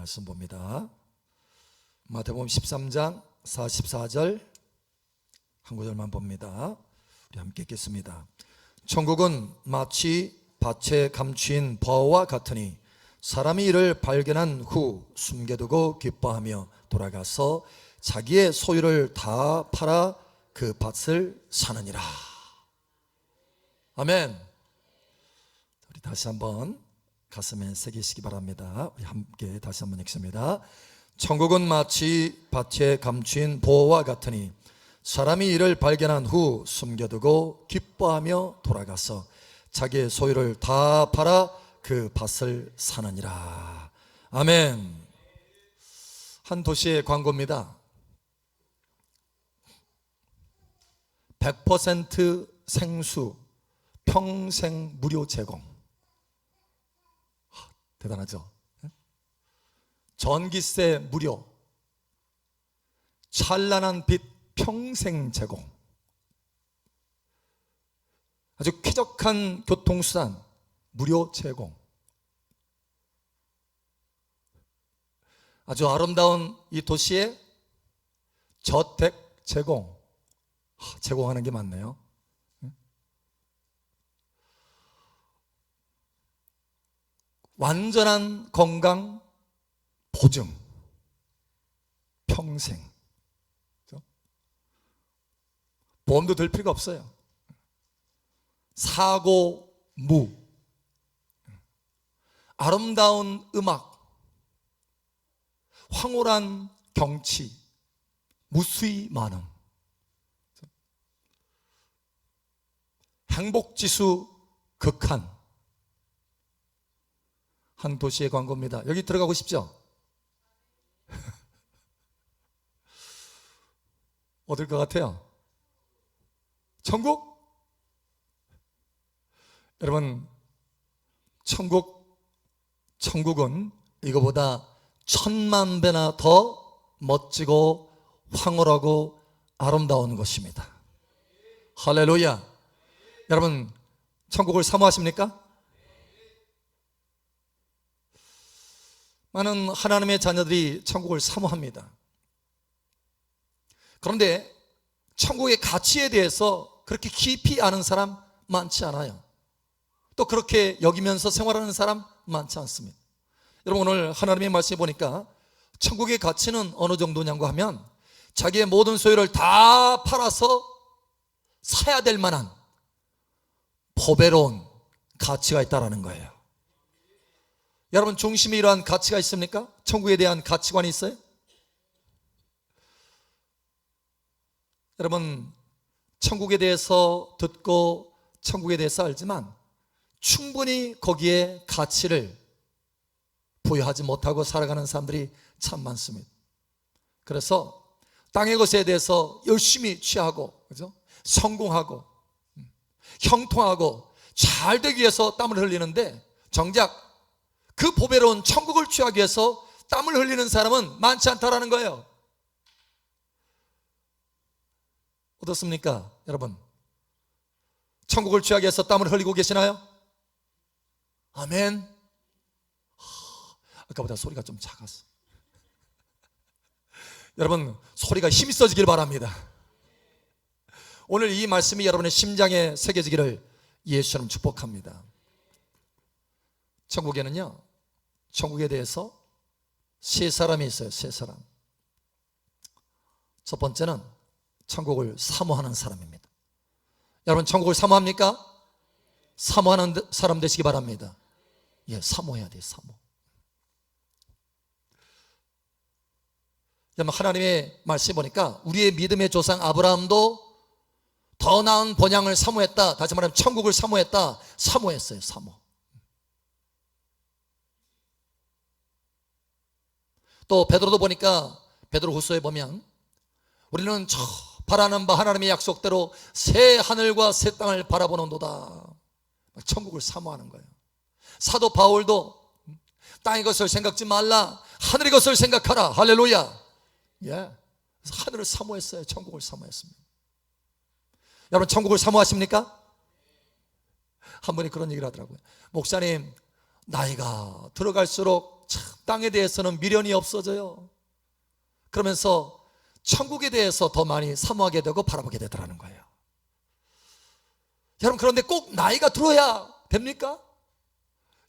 말씀 봅니다. 마태복음 13장 44절 한 구절만 봅니다. 우리 함께 읽겠습니다. 천국은 마치 밭에 감추인 버와 같으니 사람이 이를 발견한 후 숨겨두고 기뻐하며 돌아가서 자기의 소유를 다 팔아 그 밭을 사느니라. 아멘. 우리 다시 한번 가슴에 새기시기 바랍니다. 우리 함께 다시 한번 읽습니다. 천국은 마치 밭에 감추인 보와 같으니 사람이 이를 발견한 후 숨겨두고 기뻐하며 돌아가서 자기의 소유를 다 팔아 그 밭을 사느니라. 아멘. 한 도시의 광고입니다. 100% 생수 평생 무료 제공. 대단하죠? 전기세 무료, 찬란한 빛 평생 제공, 아주 쾌적한 교통수단 무료 제공, 아주 아름다운 이 도시에 저택 제공, 제공하는 게 많네요. 완전한 건강 보증 평생. 보험도 들 필요가 없어요. 사고 무, 아름다운 음악, 황홀한 경치, 무수히 많음, 행복지수 극한. 한 도시의 광고입니다. 여기 들어가고 싶죠? 어딜 것 같아요? 천국? 여러분, 천국은 이거보다 1000만 배나 더 멋지고 황홀하고 아름다운 것입니다. 할렐루야. 여러분, 천국을 사모하십니까? 많은 하나님의 자녀들이 천국을 사모합니다. 그런데 천국의 가치에 대해서 그렇게 깊이 아는 사람 많지 않아요. 또 그렇게 여기면서 생활하는 사람 많지 않습니다. 여러분, 오늘 하나님의 말씀에 보니까 천국의 가치는 어느 정도냐고 하면 자기의 모든 소유를 다 팔아서 사야 될 만한 보배로운 가치가 있다는 거예요. 여러분, 중심에 이러한 가치가 있습니까? 천국에 대한 가치관이 있어요? 여러분, 천국에 대해서 듣고 천국에 대해서 알지만 충분히 거기에 가치를 부여하지 못하고 살아가는 사람들이 참 많습니다. 그래서 땅의 것에 대해서 열심히 취하고, 그죠? 성공하고, 형통하고 잘 되기 위해서 땀을 흘리는데 정작 그 보배로운 천국을 취하기 위해서 땀을 흘리는 사람은 많지 않다라는 거예요. 어떻습니까, 여러분? 천국을 취하기 위해서 땀을 흘리고 계시나요? 아멘. 아까보다 소리가 좀 작았어. 여러분, 소리가 힘이 써지길 바랍니다. 오늘 이 말씀이 여러분의 심장에 새겨지기를 예수처럼 축복합니다. 천국에는요, 천국에 대해서 세 사람이 있어요. 세 사람. 첫 번째는 천국을 사모하는 사람입니다. 여러분, 천국을 사모합니까? 사모하는 사람 되시기 바랍니다. 예, 사모해야 돼요. 사모. 여러분, 하나님의 말씀에 보니까 우리의 믿음의 조상 아브라함도 더 나은 번영을 사모했다. 다시 말하면 천국을 사모했다. 사모했어요. 사모. 또 베드로도 보니까 베드로후서에 보면 우리는 저 바라는 바 하나님의 약속대로 새 하늘과 새 땅을 바라보는도다. 천국을 사모하는 거예요. 사도 바울도 땅의 것을 생각지 말라, 하늘의 것을 생각하라. 할렐루야. 예. 그래서 하늘을 사모했어요. 천국을 사모했습니다. 여러분, 천국을 사모하십니까? 한 분이 그런 얘기를 하더라고요. 목사님, 나이가 들어갈수록 참 땅에 대해서는 미련이 없어져요. 그러면서 천국에 대해서 더 많이 사모하게 되고 바라보게 되더라는 거예요. 여러분, 그런데 꼭 나이가 들어야 됩니까?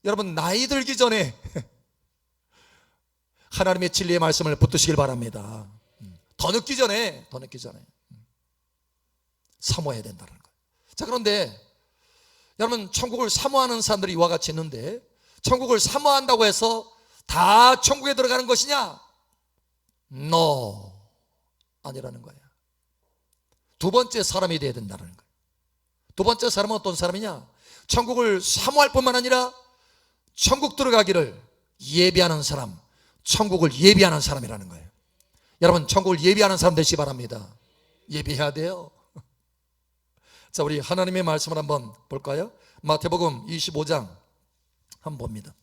여러분, 나이 들기 전에 하나님의 진리의 말씀을 붙드시길 바랍니다. 더 늦기 전에 사모해야 된다는 거예요. 자, 그런데 여러분, 천국을 사모하는 사람들이 이와 같이 있는데, 천국을 사모한다고 해서 다 천국에 들어가는 것이냐? No, 아니라는 거예요. 두 번째 사람이 되어야 된다는 거예요. 두 번째 사람은 어떤 사람이냐? 천국을 사모할 뿐만 아니라 천국 들어가기를 예비하는 사람, 천국을 예비하는 사람이라는 거예요. 여러분, 천국을 예비하는 사람 되시기 바랍니다. 예비해야 돼요. 자, 우리 하나님의 말씀을 한번 볼까요? 마태복음 25장 한번 봅니다.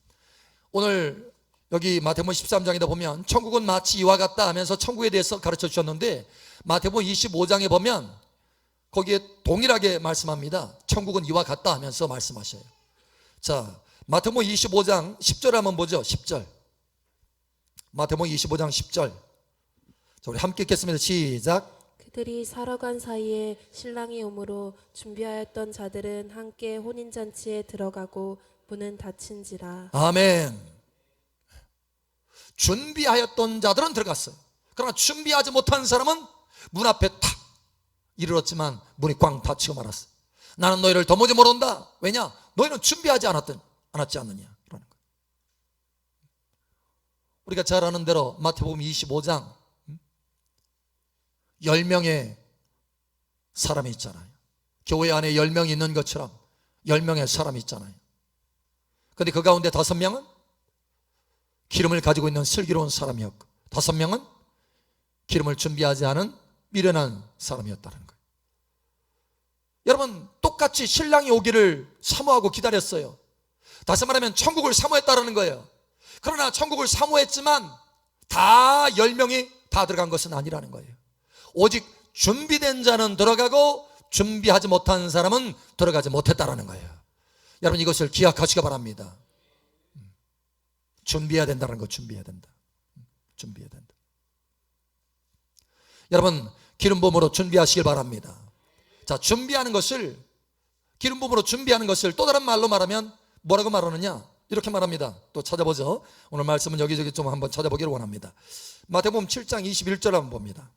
오늘 여기 마태복음 13장에다 보면 천국은 마치 이와 같다 하면서 천국에 대해서 가르쳐 주셨는데, 마태복음 25장에 보면 거기에 동일하게 말씀합니다. 천국은 이와 같다 하면서 말씀하셔요. 자, 마태복음 25장 10절 한번 보죠. 10절. 마태복음 25장 10절. 자, 우리 함께 읽겠습니다. 시작. 그들이 살아간 사이에 신랑이 오므로 준비하였던 자들은 함께 혼인잔치에 들어가고 문은 닫힌지라. 아멘. 준비하였던 자들은 들어갔어요. 그러나 준비하지 못한 사람은 문 앞에 탁 이르렀지만 문이 꽝 닫히고 말았어요. 나는 너희를 도무지 모른다. 왜냐? 너희는 준비하지 않았지 않느냐. 그러는 거예요. 우리가 잘 아는 대로 마태복음 25장 10명의 사람이 있잖아요. 교회 안에 10명이 있는 것처럼 10명의 사람이 있잖아요. 그런데 그 가운데 5명은 기름을 가지고 있는 슬기로운 사람이었고, 5명은 기름을 준비하지 않은 미련한 사람이었다는 거예요. 여러분, 똑같이 신랑이 오기를 사모하고 기다렸어요. 다시 말하면 천국을 사모했다는 거예요. 그러나 천국을 사모했지만 다 10명이 다 들어간 것은 아니라는 거예요. 오직 준비된 자는 들어가고 준비하지 못한 사람은 들어가지 못했다라는 거예요. 여러분, 이것을 기억하시기 바랍니다. 준비해야 된다는 거, 준비해야 된다. 준비해야 된다. 여러분, 기름 부음으로 준비하시길 바랍니다. 자, 준비하는 것을, 기름 부음으로 준비하는 것을 또 다른 말로 말하면 뭐라고 말하느냐? 이렇게 말합니다. 또 찾아보죠. 오늘 말씀은 여기저기 좀 한번 찾아보기를 원합니다. 마태복음 7장 21절 한번 봅니다.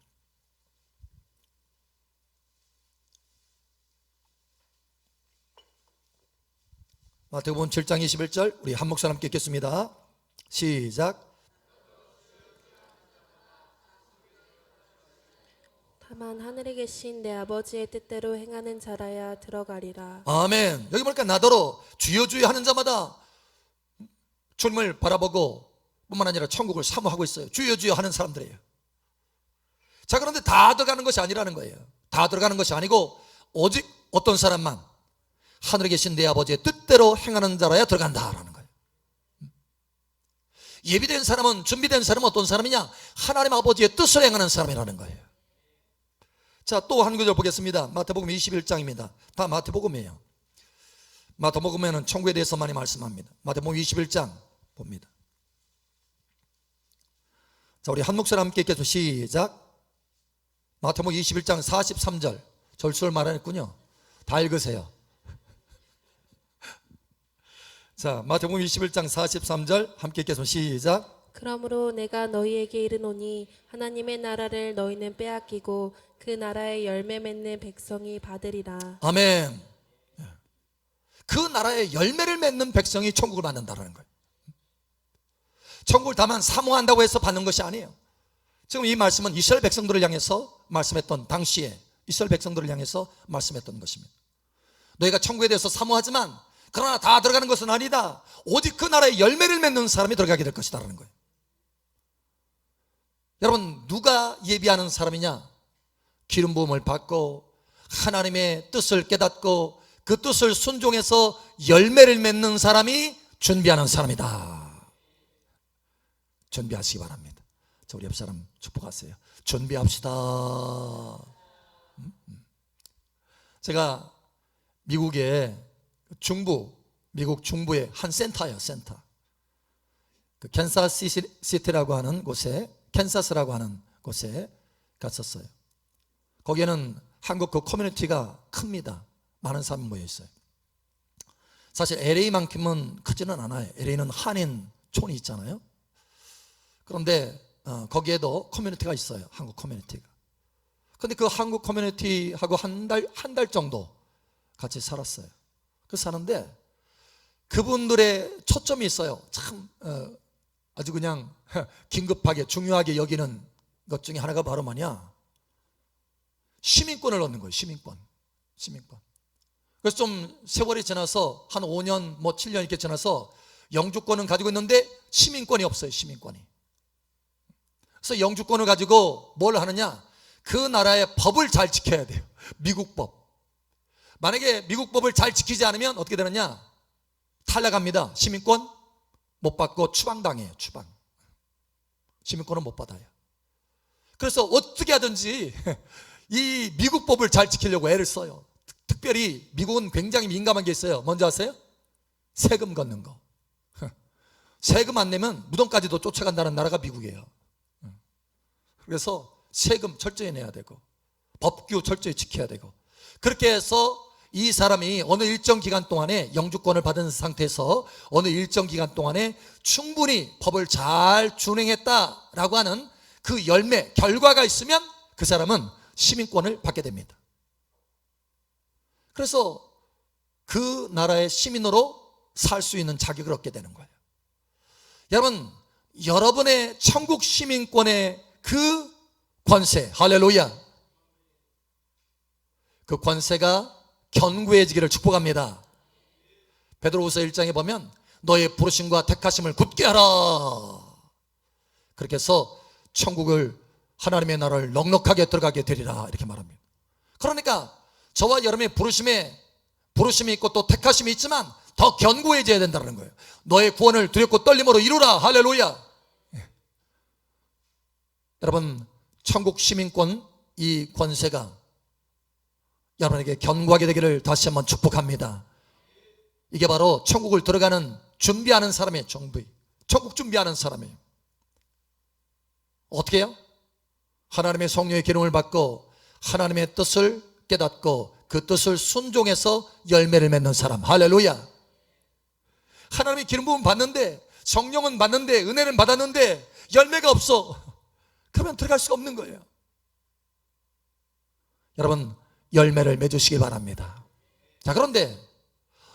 마태복음 7장 21절, 우리 한 목소리 함께 읽겠습니다. 시작. 다만 하늘에 계신 내 아버지의 뜻대로 행하는 자라야 들어가리라. 아멘. 여기 보니까 나더러 주여 주여 하는 자마다 주님을 바라보고 뿐만 아니라 천국을 사모하고 있어요. 주여 주여 하는 사람들이에요. 자, 그런데 다 들어가는 것이 아니라는 거예요. 다 들어가는 것이 아니고 오직 어떤 사람만 하늘에 계신 내 아버지의 뜻대로 행하는 자라야 들어간다라는 거예요. 예비된 사람은, 준비된 사람은 어떤 사람이냐? 하나님 아버지의 뜻을 행하는 사람이라는 거예요. 자, 또 한 구절 보겠습니다. 마태복음 21장입니다. 다 마태복음이에요. 마태복음에는 천국에 대해서 많이 말씀합니다. 마태복음 21장 봅니다. 자, 우리 한 목소리 함께 읽겠습니다. 시작. 마태복음 21장 43절. 절수를 말했군요. 다 읽으세요. 자, 마태복음 21장 43절 함께 읽겠습니다. 시작. 그러므로 내가 너희에게 이르노니 하나님의 나라를 너희는 빼앗기고 그 나라의 열매 맺는 백성이 받으리라. 아멘. 그 나라의 열매를 맺는 백성이 천국을 받는다는 거예요. 천국을 다만 사모한다고 해서 받는 것이 아니에요. 지금 이 말씀은 이스라엘 백성들을 향해서 말씀했던, 당시에 이스라엘 백성들을 향해서 말씀했던 것입니다. 너희가 천국에 대해서 사모하지만 그러나 다 들어가는 것은 아니다. 오직 그 나라의 열매를 맺는 사람이 들어가게 될 것이다라는 거예요. 여러분, 누가 예비하는 사람이냐? 기름 부음을 받고 하나님의 뜻을 깨닫고 그 뜻을 순종해서 열매를 맺는 사람이 준비하는 사람이다. 준비하시기 바랍니다. 자, 우리 옆 사람 축복하세요. 준비합시다. 제가 미국의 중부, 미국 중부의 한 센터예요, 센터. 그 캔사스시티라고 하는 곳에, 캔사스라고 하는 곳에 갔었어요. 거기에는 한국 그 커뮤니티가 큽니다. 많은 사람이 모여 있어요. 사실 LA만큼은 크지는 않아요. LA는 한인촌이 있잖아요. 그런데 거기에도 커뮤니티가 있어요. 한국 커뮤니티가. 근데 그 한국 커뮤니티하고 한 달 정도 같이 살았어요. 그 사는데 그분들의 초점이 있어요. 참 아주 그냥 긴급하게 중요하게 여기는 것 중에 하나가 바로 뭐냐, 시민권을 얻는 거예요. 시민권. 그래서 좀 세월이 지나서 한 5년 7년 이렇게 지나서 영주권은 가지고 있는데 시민권이 없어요. 시민권이. 그래서 영주권을 가지고 뭘 하느냐, 그 나라의 법을 잘 지켜야 돼요. 미국 법. 만약에 미국 법을 잘 지키지 않으면 어떻게 되느냐, 탈락합니다. 시민권 못 받고 추방당해요. 추방. 시민권은 못 받아요. 그래서 어떻게 하든지 이 미국 법을 잘 지키려고 애를 써요. 특별히 미국은 굉장히 민감한 게 있어요. 뭔지 아세요? 세금 걷는 거. 세금 안 내면 무덤까지도 쫓아간다는 나라가 미국이에요. 그래서 세금 철저히 내야 되고 법규 철저히 지켜야 되고, 그렇게 해서 이 사람이 어느 일정 기간 동안에 영주권을 받은 상태에서 어느 일정 기간 동안에 충분히 법을 잘 준행했다라고 하는 그 열매, 결과가 있으면 그 사람은 시민권을 받게 됩니다. 그래서 그 나라의 시민으로 살 수 있는 자격을 얻게 되는 거예요. 여러분, 여러분의 천국 시민권의 그 권세, 할렐루야, 그 권세가 견고해지기를 축복합니다. 베드로후서 1장에 보면 너의 부르심과 택하심을 굳게 하라. 그렇게 해서 천국을, 하나님의 나라를 넉넉하게 들어가게 되리라, 이렇게 말합니다. 그러니까 저와 여러분의 부르심이 있고 또 택하심이 있지만 더 견고해져야 된다는 거예요. 너의 구원을 두렵고 떨림으로 이루라. 할렐루야. 여러분, 천국 시민권 이 권세가 여러분에게 견고하게 되기를 다시 한번 축복합니다. 이게 바로 천국을 들어가는 준비하는 사람이에요. 천국 준비하는 사람이에요. 어떻게 해요? 하나님의 성령의 기름을 받고 하나님의 뜻을 깨닫고 그 뜻을 순종해서 열매를 맺는 사람. 할렐루야. 하나님의 기름 부음 받는데, 성령은 받는데, 은혜는 받았는데 열매가 없어. 그러면 들어갈 수가 없는 거예요. 여러분, 열매를 맺으시기 바랍니다. 자, 그런데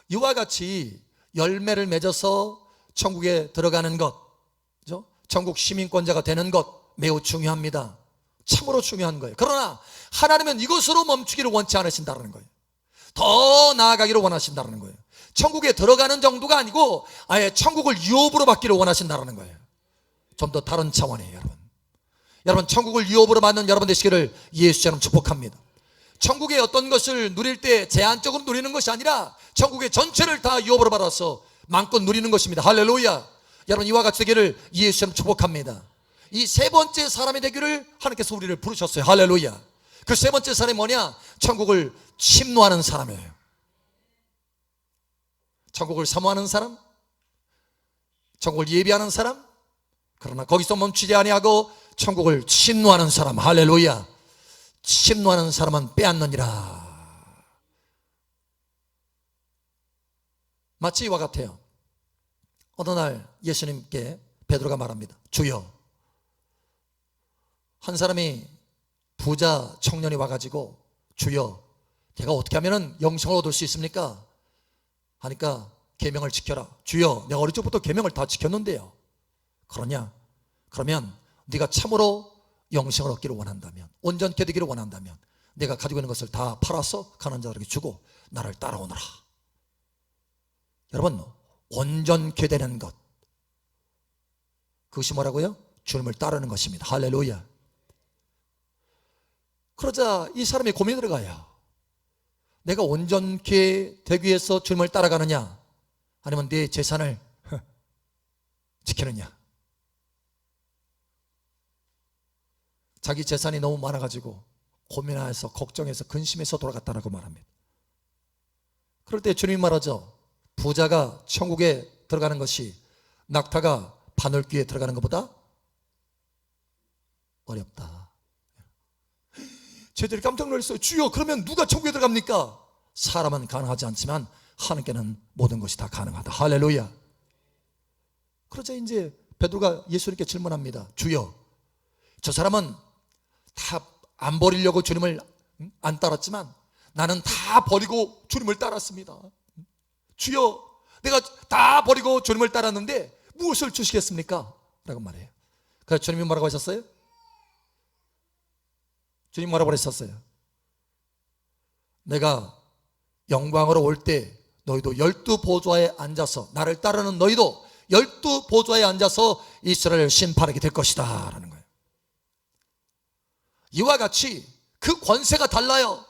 이와 같이 열매를 맺어서 천국에 들어가는 것, 그죠? 천국 시민권자가 되는 것 매우 중요합니다. 참으로 중요한 거예요. 그러나 하나님은 이것으로 멈추기를 원치 않으신다는 거예요. 더 나아가기를 원하신다는 거예요. 천국에 들어가는 정도가 아니고 아예 천국을 유업으로 받기를 원하신다는 거예요. 좀 더 다른 차원이에요. 여러분, 천국을 유업으로 받는 여러분 되시기를 예수처럼 축복합니다. 천국의 어떤 것을 누릴 때 제한적으로 누리는 것이 아니라 천국의 전체를 다 유업으로 받아서 마음껏 누리는 것입니다. 할렐루야. 여러분, 이와 같이 되기를 예수처럼 축복합니다. 이 세 번째 사람이 되기를 하나님께서 우리를 부르셨어요. 할렐루야. 그 세 번째 사람이 뭐냐? 천국을 침노하는 사람이에요. 천국을 사모하는 사람, 천국을 예비하는 사람, 그러나 거기서 멈추지 아니하고 천국을 침노하는 사람. 할렐루야. 침노하는 사람은 빼앗느니라. 마치 이와 같아요. 어느 날 예수님께 베드로가 말합니다. 주여. 한 사람이 부자 청년이 와가지고 주여, 제가 어떻게 하면 영생을 얻을 수 있습니까? 하니까 계명을 지켜라. 주여, 내가 어릴 적부터 계명을 다 지켰는데요. 그러냐? 그러면 네가 참으로 영생을 얻기를 원한다면, 온전케 되기를 원한다면 내가 가지고 있는 것을 다 팔아서 가난한 자들에게 주고 나를 따라오너라. 여러분, 온전케 되는 것, 그것이 뭐라고요? 주님을 따르는 것입니다. 할렐루야. 그러자 이 사람이 고민이 들어가요. 내가 온전케 되기 위해서 주님을 따라가느냐, 아니면 내 재산을 지키느냐. 자기 재산이 너무 많아가지고 고민해서 걱정해서 근심해서 돌아갔다라고 말합니다. 그럴 때 주님이 말하죠. 부자가 천국에 들어가는 것이 낙타가 바늘귀에 들어가는 것보다 어렵다. 제들이 깜짝 놀랐어요. 주여, 그러면 누가 천국에 들어갑니까? 사람은 가능하지 않지만 하나님께는 모든 것이 다 가능하다. 할렐루야. 그러자 이제 베드로가 예수님께 질문합니다. 주여, 저 사람은 다 안 버리려고 주님을 안 따랐지만 나는 다 버리고 주님을 따랐습니다. 주여, 내가 다 버리고 주님을 따랐는데 무엇을 주시겠습니까? 라고 말해요. 그래서 주님이 뭐라고 하셨어요? 주님 뭐라고 하셨어요? 내가 영광으로 올 때 너희도 12보좌에 앉아서, 나를 따르는 너희도 12보좌에 앉아서 이스라엘을 심판하게 될 것이다 라는 거예요. 이와 같이 그 권세가 달라요.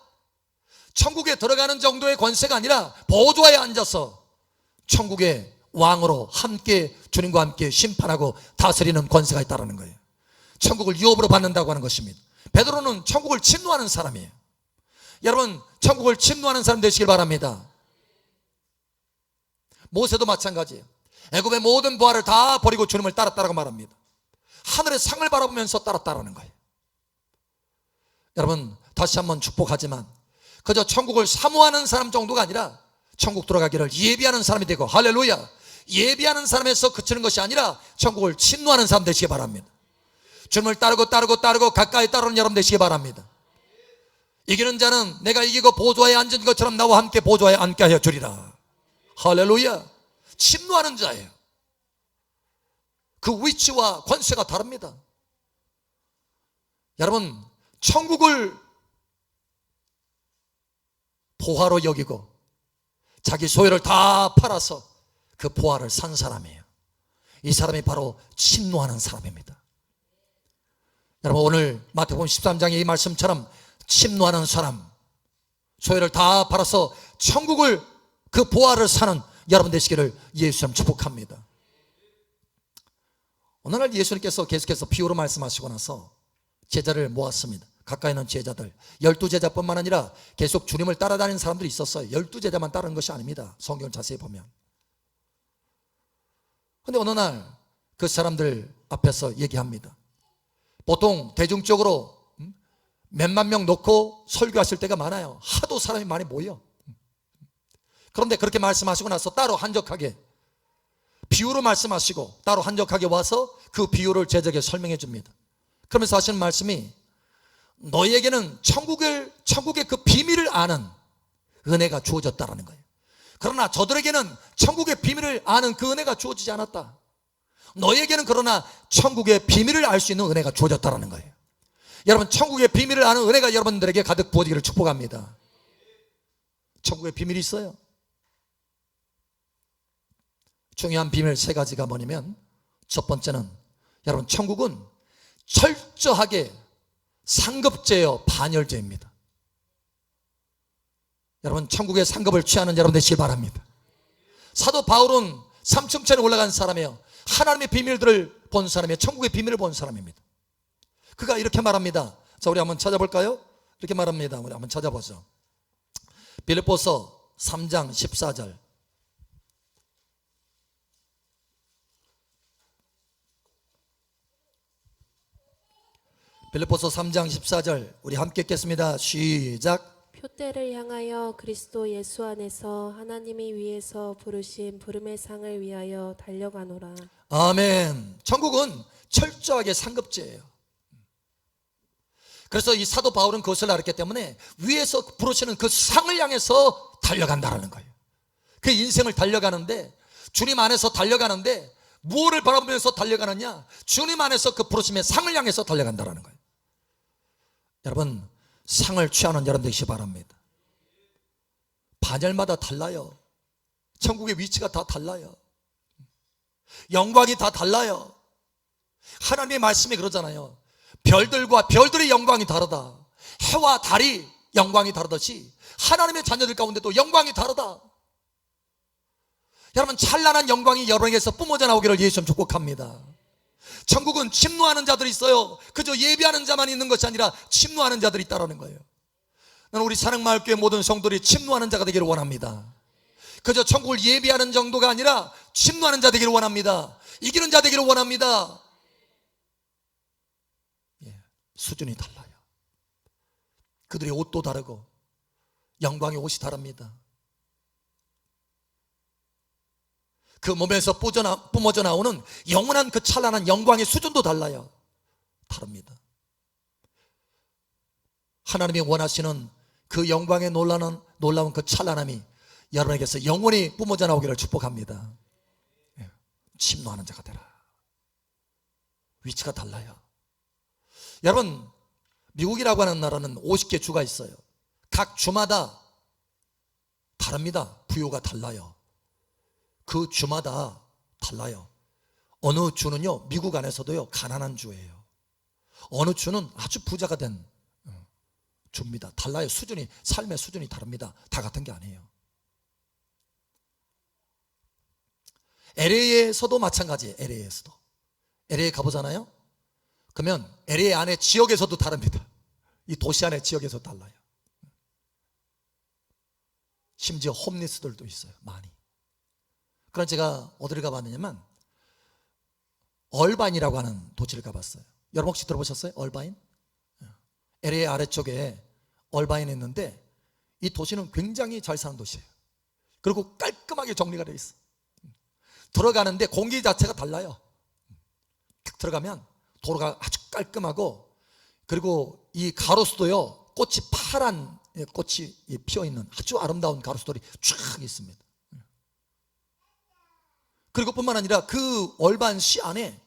천국에 들어가는 정도의 권세가 아니라 보좌에 앉아서 천국의 왕으로 함께, 주님과 함께 심판하고 다스리는 권세가 있다는 거예요. 천국을 유업으로 받는다고 하는 것입니다. 베드로는 천국을 침노하는 사람이에요. 여러분, 천국을 침노하는 사람 되시길 바랍니다. 모세도 마찬가지예요. 애굽의 모든 부하를 다 버리고 주님을 따랐다고 말합니다. 하늘의 상을 바라보면서 따랐다라는 거예요. 여러분, 다시 한번 축복하지만 그저 천국을 사모하는 사람 정도가 아니라 천국 들어가기를 예비하는 사람이 되고, 할렐루야, 예비하는 사람에서 그치는 것이 아니라 천국을 침노하는 사람 되시기 바랍니다. 주님을 따르고 가까이 따르는 여러분 되시기 바랍니다. 이기는 자는 내가 이기고 보좌에 앉은 것처럼 나와 함께 보좌에 앉게 하여 주리라. 할렐루야. 침노하는 자예요. 그 위치와 권세가 다릅니다. 여러분, 천국을 보화로 여기고 자기 소유를 다 팔아서 그 보화를 산 사람이에요. 이 사람이 바로 침노하는 사람입니다. 여러분, 오늘 마태복음 13장의 이 말씀처럼 침노하는 사람, 소유를 다 팔아서 천국을, 그 보화를 사는 여러분 되시기를 예수님 축복합니다. 오늘날 예수님께서 계속해서 비유로 말씀하시고 나서 제자를 모았습니다. 가까이 있는 제자들, 12제자뿐만 아니라 계속 주님을 따라다니는 사람들이 있었어요. 12제자만 따르는 것이 아닙니다. 성경을 자세히 보면. 그런데 어느 날 그 사람들 앞에서 얘기합니다. 보통 대중적으로 몇만 명 놓고 설교하실 때가 많아요. 하도 사람이 많이 모여. 그런데 그렇게 말씀하시고 나서 따로 한적하게 비유로 말씀하시고 따로 한적하게 와서 그 비유를 제자에게 설명해 줍니다. 그러면서 하시는 말씀이, 너희에게는 천국의 그 비밀을 아는 은혜가 주어졌다라는 거예요. 그러나 저들에게는 천국의 비밀을 아는 그 은혜가 주어지지 않았다. 너희에게는 그러나 천국의 비밀을 알 수 있는 은혜가 주어졌다라는 거예요. 여러분, 천국의 비밀을 아는 은혜가 여러분들에게 가득 부어지기를 축복합니다. 천국의 비밀이 있어요. 중요한 비밀 3가지가 뭐냐면, 첫 번째는 여러분, 천국은 철저하게 상급제요 반열제입니다. 여러분, 천국의 상급을 취하는 여러분 되시기 바랍니다. 사도 바울은 3층천에 올라간 사람이에요. 하나님의 비밀들을 본 사람이에요. 천국의 비밀을 본 사람입니다. 그가 이렇게 말합니다. 자, 우리 한번 찾아볼까요? 이렇게 말합니다. 우리 한번 찾아보죠. 빌립보서 3장 14절. 빌립보서 3장 14절 우리 함께 읽겠습니다. 시작. 표대를 향하여 그리스도 예수 안에서 하나님이 위에서 부르신 부름의 상을 위하여 달려가노라. 아멘. 천국은 철저하게 상급제예요. 그래서 이 사도 바울은 그것을 알았기 때문에 위에서 부르시는 그 상을 향해서 달려간다는 거예요. 그 인생을 달려가는데, 주님 안에서 달려가는데 무엇을 바라보면서 달려가느냐? 주님 안에서 그 부르심의 상을 향해서 달려간다는 거예요. 여러분, 상을 취하는 여러분 되시기 바랍니다. 반열마다 달라요. 천국의 위치가 다 달라요. 영광이 다 달라요. 하나님의 말씀이 그러잖아요. 별들의 영광이 다르다. 해와 달이 영광이 다르듯이 하나님의 자녀들 가운데도 영광이 다르다. 여러분, 찬란한 영광이 여러분에게서 뿜어져 나오기를 예수님 축복합니다. 천국은 침노하는 자들이 있어요. 그저 예비하는 자만 있는 것이 아니라 침노하는 자들이 있다는 거예요. 나는 우리 사랑마을교회 모든 성도들이 침노하는 자가 되기를 원합니다. 그저 천국을 예비하는 정도가 아니라 침노하는 자 되기를 원합니다. 이기는 자 되기를 원합니다. 수준이 달라요. 그들의 옷도 다르고 영광의 옷이 다릅니다. 그 몸에서 뿜어져 나오는 영원한 그 찬란한 영광의 수준도 달라요. 다릅니다. 하나님이 원하시는 그 영광의 놀라운 그 찬란함이 여러분에게서 영원히 뿜어져 나오기를 축복합니다. 침노하는 자가 되라. 위치가 달라요. 여러분, 미국이라고 하는 나라는 50개 주가 있어요. 각 주마다 다릅니다. 부요가 달라요. 그 주마다 달라요. 어느 주는요, 미국 안에서도요, 가난한 주예요. 어느 주는 아주 부자가 된 주입니다. 달라요. 수준이, 삶의 수준이 다릅니다. 다 같은 게 아니에요. LA에서도 마찬가지예요. LA에서도. LA 가보잖아요. 그러면 LA 안에 지역에서도 다릅니다. 이 도시 안에 지역에서 달라요. 심지어 홈리스들도 있어요. 많이. 그럼 제가 어디를 가봤느냐면 얼바인이라고 하는 도시를 가봤어요. 여러분 혹시 들어보셨어요? 얼바인? LA 아래쪽에 얼바인이 있는데 이 도시는 굉장히 잘 사는 도시예요. 그리고 깔끔하게 정리가 되어 있어요. 들어가는데 공기 자체가 달라요. 딱 들어가면 도로가 아주 깔끔하고, 그리고 이 가로수도요, 꽃이 파란 꽃이 피어있는 아주 아름다운 가로수들이 쫙 있습니다. 그리고 뿐만 아니라 그 얼반시 안에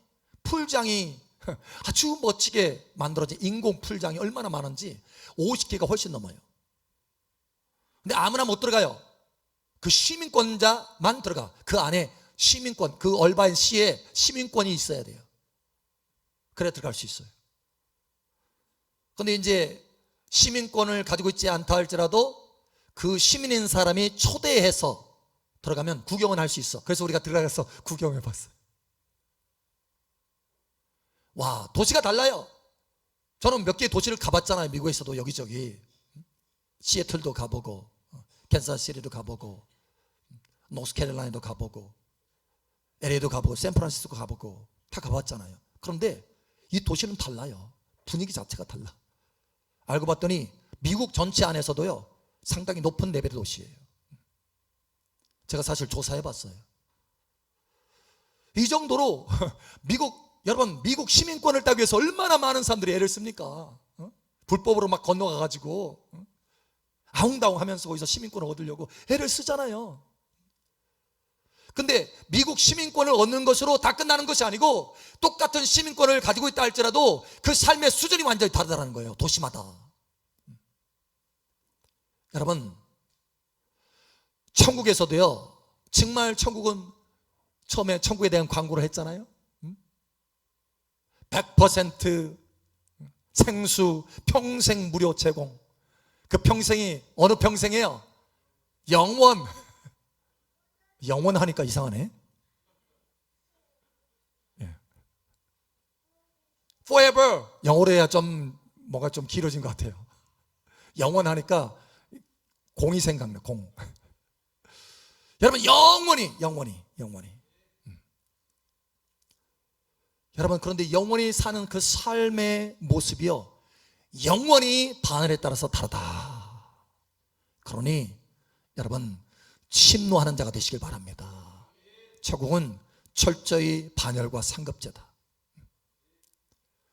풀장이 아주 멋지게 만들어진 인공 풀장이 얼마나 많은지 50개가 훨씬 넘어요. 근데 아무나 못 들어가요. 그 시민권자만 들어가. 그 안에 시민권, 그 얼반시에 시민권이 있어야 돼요. 그래 들어갈 수 있어요. 근데 이제 시민권을 가지고 있지 않다 할지라도 그 시민인 사람이 초대해서 들어가면 구경은 할 수 있어. 그래서 우리가 들어가서 구경해 봤어요. 와, 도시가 달라요. 저는 몇 개의 도시를 가봤잖아요. 미국에서도 여기저기. 시애틀도 가보고, 캔사스시티도 가보고, 노스캐롤라이나도 가보고, LA도 가보고, 샌프란시스코 가보고 다 가봤잖아요. 그런데 이 도시는 달라요. 분위기 자체가 달라. 알고 봤더니 미국 전체 안에서도요, 상당히 높은 레벨의 도시예요. 제가 사실 조사해 봤어요. 이 정도로 여러분, 미국 시민권을 따기 위해서 얼마나 많은 사람들이 애를 씁니까? 불법으로 막 건너가 가지고 아웅다웅 하면서 거기서 시민권을 얻으려고 애를 쓰잖아요. 근데 미국 시민권을 얻는 것으로 다 끝나는 것이 아니고, 똑같은 시민권을 가지고 있다 할지라도 그 삶의 수준이 완전히 다르다는 거예요. 도시마다. 여러분, 천국에서도요, 정말 천국은 처음에 천국에 대한 광고를 했잖아요. 100% 생수 평생 무료 제공. 그 평생이 어느 평생이에요? 영원 하니까 이상하네. Forever. 영어로 해야 좀 뭔가 좀 길어진 것 같아요. 영원 하니까 공이 생각나. 공. 여러분, 영원히. 여러분, 그런데 영원히 사는 그 삶의 모습이요, 영원히 반응에 따라서 다르다. 그러니 여러분, 침노하는 자가 되시길 바랍니다. 천국은 철저히 반열과 상급제다.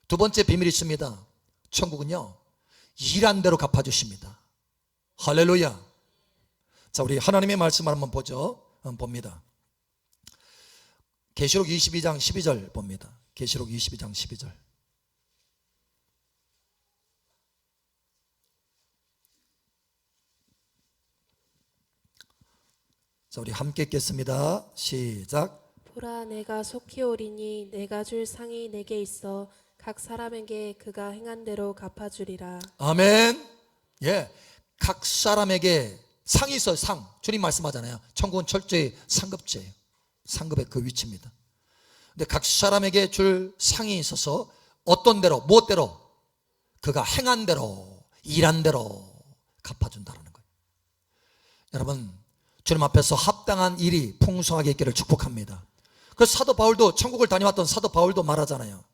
두 번째 비밀이 있습니다. 천국은요, 일한 대로 갚아주십니다. 할렐루야. 자, 우리 하나님의 말씀을 한번 보죠. 한번 봅니다. 계시록 22장 12절 봅니다. 계시록 22장 12절. 자, 우리 함께 읽겠습니다. 시작. 보라, 내가 속히 오리니 내가 줄 상이 내게 있어 각 사람에게 그가 행한 대로 갚아주리라. 아멘. 예, 각 사람에게 상이 있어요. 상. 주님 말씀하잖아요. 천국은 철저히 상급제예요. 상급의 그 위치입니다. 근데 각 사람에게 줄 상이 있어서 어떤 대로, 무엇대로? 그가 행한 대로, 일한 대로 갚아준다는 거예요. 여러분, 주님 앞에서 합당한 일이 풍성하게 있기를 축복합니다. 그래서 사도 바울도, 천국을 다녀왔던 사도 바울도 말하잖아요.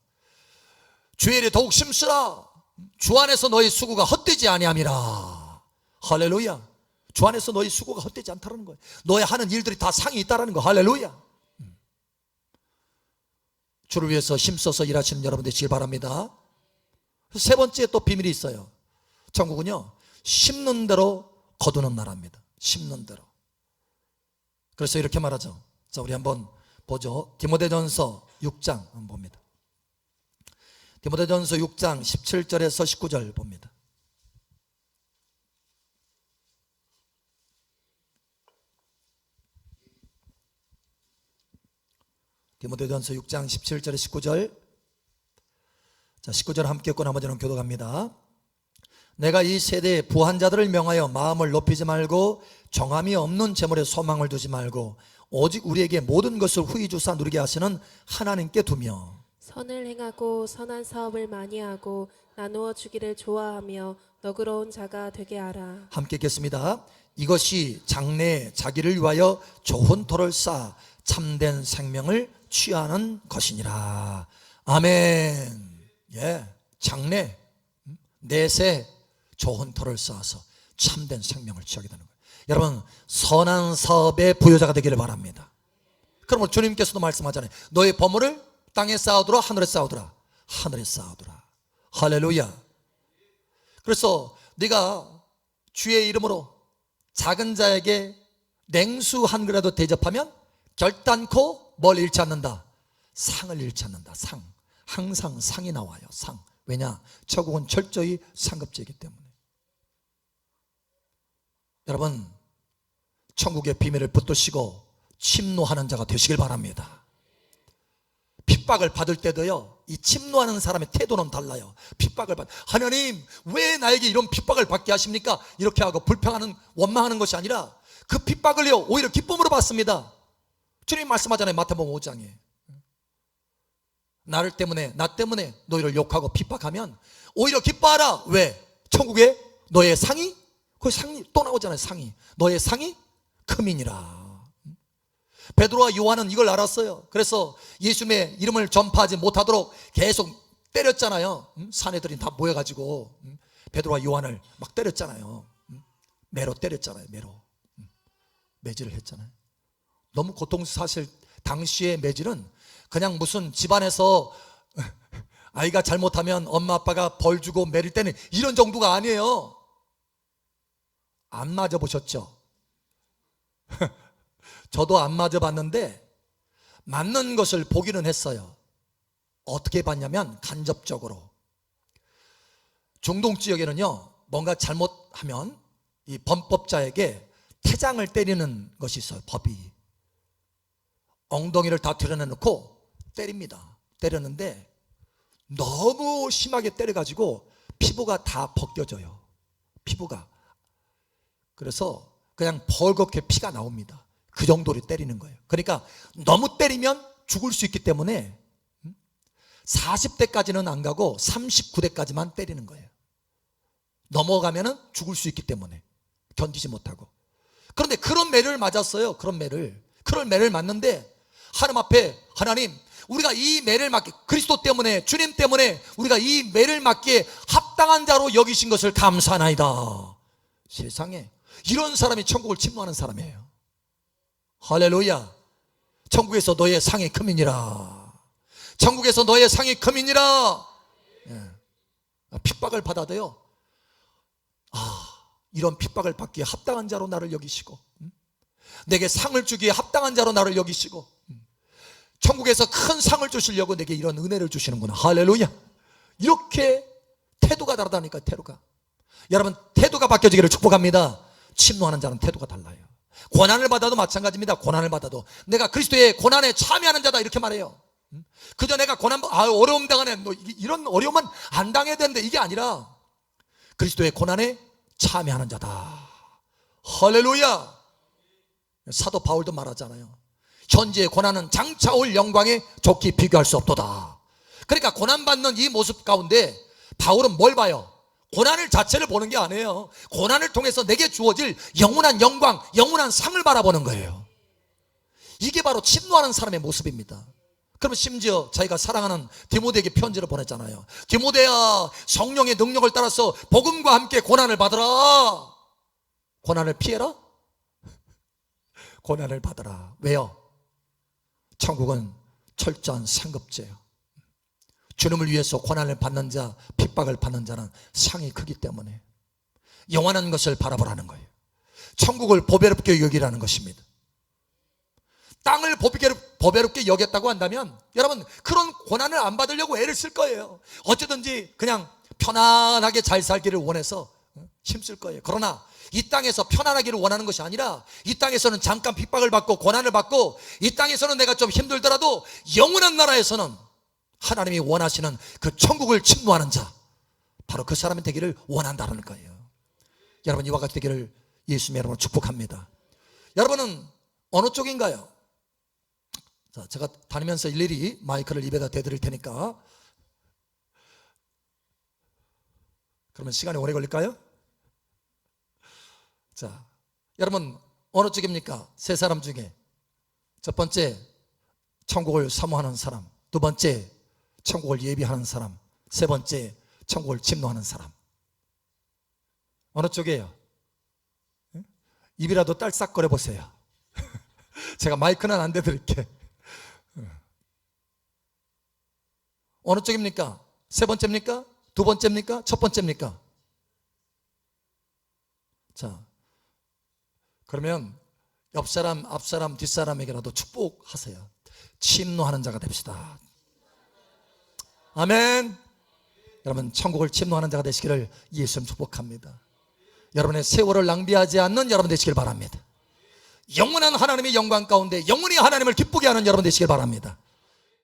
주의 일에 더욱 힘쓰라. 주 안에서 너희 수고가 헛되지 아니함이라. 할렐루야. 주 안에서 너희 수고가 헛되지 않다는 거예요. 너의 하는 일들이 다 상이 있다는 거. 할렐루야. 주를 위해서 힘써서 일하시는 여러분 되시길 바랍니다. 세 번째 또 비밀이 있어요. 천국은요, 심는 대로 거두는 나라입니다. 심는 대로. 그래서 이렇게 말하죠. 자, 우리 한번 보죠. 디모데전서 6장 한번 봅니다. 디모데전서 6장 17절에서 19절 봅니다. 디모데전서 6장 17절에 19절. 자, 19절 함께 읽고 나머지는 교독합니다. 내가 이 세대의 부한 자들을 명하여 마음을 높이지 말고 정함이 없는 재물에 소망을 두지 말고 오직 우리에게 모든 것을 후히 주사 누리게 하시는 하나님께 두며 선을 행하고 선한 사업을 많이 하고 나누어 주기를 좋아하며 너그러운 자가 되게 하라. 함께 읽겠습니다. 이것이 장래에 자기를 위하여 좋은 터를 쌓아 참된 생명을 취하는 것이니라. 아멘. 예, 장래 내세 좋은 터를 쌓아서 참된 생명을 취하게 되는 거예요. 여러분, 선한 사업의 부여자가 되기를 바랍니다. 그러면 주님께서도 말씀하잖아요. 너의 보물을 땅에 쌓아두라, 하늘에 쌓아두라. 하늘에 쌓아두라. 할렐루야. 그래서 네가 주의 이름으로 작은 자에게 냉수 한 그릇이라도 대접하면 결단코 뭘 잃지 않는다? 상을 잃지 않는다. 상. 항상 상이 나와요. 상. 왜냐? 천국은 철저히 상급제이기 때문에. 여러분, 천국의 비밀을 붙드시고 침노하는 자가 되시길 바랍니다. 핍박을 받을 때도요, 이 침노하는 사람의 태도는 달라요. 핍박을 하나님 왜 나에게 이런 핍박을 받게 하십니까? 이렇게 하고 불평하는, 원망하는 것이 아니라 그 핍박을요 오히려 기쁨으로 받습니다. 주님 말씀하잖아요. 마태복음 5장에 나 때문에 너희를 욕하고 핍박하면 오히려 기뻐하라. 왜? 천국에 너의 상이, 그 상이 또 나오잖아요. 상이, 너의 상이 크민이라. 베드로와 요한은 이걸 알았어요. 그래서 예수님의 이름을 전파하지 못하도록 계속 때렸잖아요. 사내들이 다 모여가지고 베드로와 요한을 막 때렸잖아요. 매로 때렸잖아요. 매로. 매질을 했잖아요. 너무 고통사실. 당시의 매질은 그냥 무슨 집안에서 아이가 잘못하면 엄마 아빠가 벌 주고 매를 때는 이런 정도가 아니에요. 안 맞아보셨죠? 저도 안 맞아봤는데 맞는 것을 보기는 했어요. 어떻게 봤냐면 간접적으로. 중동 지역에는요, 뭔가 잘못하면 이 범법자에게 태장을 때리는 것이 있어요. 법이. 엉덩이를 다 드러내놓고 때립니다. 때렸는데 너무 심하게 때려가지고 피부가 다 벗겨져요. 피부가. 그래서 그냥 벌겋게 피가 나옵니다. 그 정도로 때리는 거예요. 그러니까 너무 때리면 죽을 수 있기 때문에 40대까지는 안 가고 39대까지만 때리는 거예요. 넘어가면은 죽을 수 있기 때문에 견디지 못하고. 그런데 그런 매를 맞았어요. 그런 매를 맞는데 하나님 앞에, 하나님 우리가 이 매를 맞게, 그리스도 때문에, 주님 때문에 우리가 이 매를 맞기에 합당한 자로 여기신 것을 감사하나이다. 세상에 이런 사람이 천국을 침노하는 사람이에요. 할렐루야. 천국에서 너의 상이 크민이라. 천국에서 너의 상이 크민이라. 예. 핍박을 받아도요, 이런 핍박을 받기에 합당한 자로 나를 여기시고, 내게 상을 주기에 합당한 자로 나를 여기시고, 천국에서 큰 상을 주시려고 내게 이런 은혜를 주시는구나. 할렐루야. 이렇게 태도가 다르다니까. 태도가. 여러분, 태도가 바뀌어지기를 축복합니다. 침노하는 자는 태도가 달라요. 고난을 받아도 마찬가지입니다. 고난을 받아도 내가 그리스도의 고난에 참여하는 자다 이렇게 말해요. 그저 내가 어려움 당하네, 너 이런 어려움은 안 당해야 되는데, 이게 아니라 그리스도의 고난에 참여하는 자다. 할렐루야. 사도 바울도 말하잖아요. 현재의 고난은 장차 올 영광에 좋게 비교할 수 없도다. 그러니까 고난받는 이 모습 가운데 바울은 뭘 봐요? 고난을 자체를 보는 게 아니에요. 고난을 통해서 내게 주어질 영원한 영광, 영원한 상을 바라보는 거예요. 이게 바로 침노하는 사람의 모습입니다. 그러면 심지어 자기가 사랑하는 디모데에게 편지를 보냈잖아요. 디모데야, 성령의 능력을 따라서 복음과 함께 고난을 받으라. 고난을 피해라? 고난을 받으라. 왜요? 천국은 철저한 상급제예요. 주님을 위해서 고난을 받는 자, 핍박을 받는 자는 상이 크기 때문에 영원한 것을 바라보라는 거예요. 천국을 보배롭게 여기라는 것입니다. 땅을 보배롭게 여겼다고 한다면 여러분, 그런 고난을 안 받으려고 애를 쓸 거예요. 어쩌든지 그냥 편안하게 잘 살기를 원해서 힘쓸 거예요. 그러나 이 땅에서 편안하기를 원하는 것이 아니라 이 땅에서는 잠깐 핍박을 받고 고난을 받고 이 땅에서는 내가 좀 힘들더라도 영원한 나라에서는 하나님이 원하시는 그 천국을 침노하는 자, 바로 그 사람이 되기를 원한다는 거예요. 여러분, 이와 같이 되기를 예수님의 이름으로 축복합니다. 여러분은 어느 쪽인가요? 자, 제가 다니면서 일일이 마이크를 입에다 대드릴 테니까. 그러면 시간이 오래 걸릴까요? 자, 여러분 어느 쪽입니까? 세 사람 중에 첫 번째, 천국을 사모하는 사람. 두 번째, 천국을 예비하는 사람. 세 번째, 천국을 침노하는 사람. 어느 쪽이에요? 입이라도 딸싹거려 보세요. 제가 마이크는 안 대드릴게. 어느 쪽입니까? 세 번째입니까? 두 번째입니까? 첫 번째입니까? 자, 그러면 옆사람, 앞사람, 뒷사람에게라도 축복하세요. 침노하는 자가 됩시다. 아멘. 여러분, 천국을 침노하는 자가 되시기를 예수님 축복합니다. 여러분의 세월을 낭비하지 않는 여러분 되시길 바랍니다. 영원한 하나님의 영광 가운데 영원히 하나님을 기쁘게 하는 여러분 되시길 바랍니다.